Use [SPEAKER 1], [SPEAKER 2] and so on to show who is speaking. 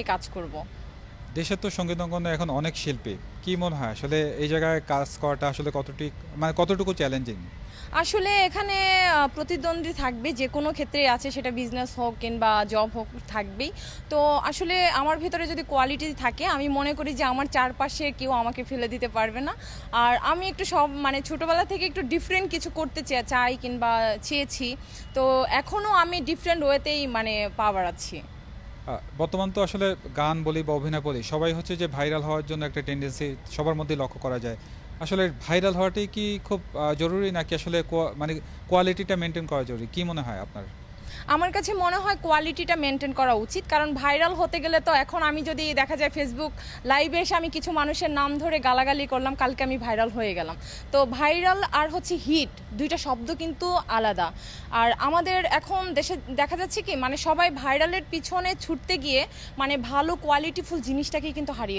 [SPEAKER 1] কাজ করব।
[SPEAKER 2] দেশের তো সঙ্গীত অঙ্গনে এখন অনেক শিল্পী। কি মনে হয় আসলে এই জায়গায় কাজ করাটা আসলে কতটুকু চ্যালেঞ্জিং?
[SPEAKER 1] আসলে এখানে প্রতিদ্বন্দ্বী থাকবে, যে কোনো ক্ষেত্রেই আছে, সেটা বিজনেস হোক কিংবা জব হোক, থাকবেই। তো আসলে আমার ভিতরে যদি কোয়ালিটি থাকে, আমি মনে করি যে আমার চারপাশে কেউ আমাকে ফেলে দিতে পারবে না। আর আমি একটু মানে ছোটোবেলা থেকে একটু ডিফারেন্ট কিছু করতে চাই কিংবা চেয়েছি। তো এখনও আমি ডিফারেন্ট ওয়েতেই মানে পা বাড়াচ্ছি।
[SPEAKER 2] বর্তমান তো আসলে গান বলি বা অভিনয় বলি সবাই হচ্ছে যে ভাইরাল হওয়ার জন্য একটা টেন্ডেন্সি সবার মধ্যেই লক্ষ্য করা যায়। আসলে ভাইরাল হওয়াটাই কি খুব জরুরি, নাকি আসলে মানে কোয়ালিটিটা মেনটেন করা জরুরি? কি মনে হয় আপনার?
[SPEAKER 1] আমার কাছে মনে হয় কোয়ালিটিটা মেনটেন করা উচিত, কারণ ভাইরাল হতে গেলে তো এখন আমি যদি দেখা যায় ফেসবুক লাইভে এসে আমি কিছু মানুষের নাম ধরে গালাগালি করলাম, কালকে আমি ভাইরাল হয়ে গেলাম। তো ভাইরাল আর হচ্ছে হিট, দুইটা শব্দ কিন্তু আলাদা। আর আমাদের এখন দেশে দেখা যাচ্ছে কি, মানে সবাই ভাইরালের পিছনে ছুটতে গিয়ে মানে ভালো কোয়ালিটিফুল জিনিসটাকেই কিন্তু হারিয়ে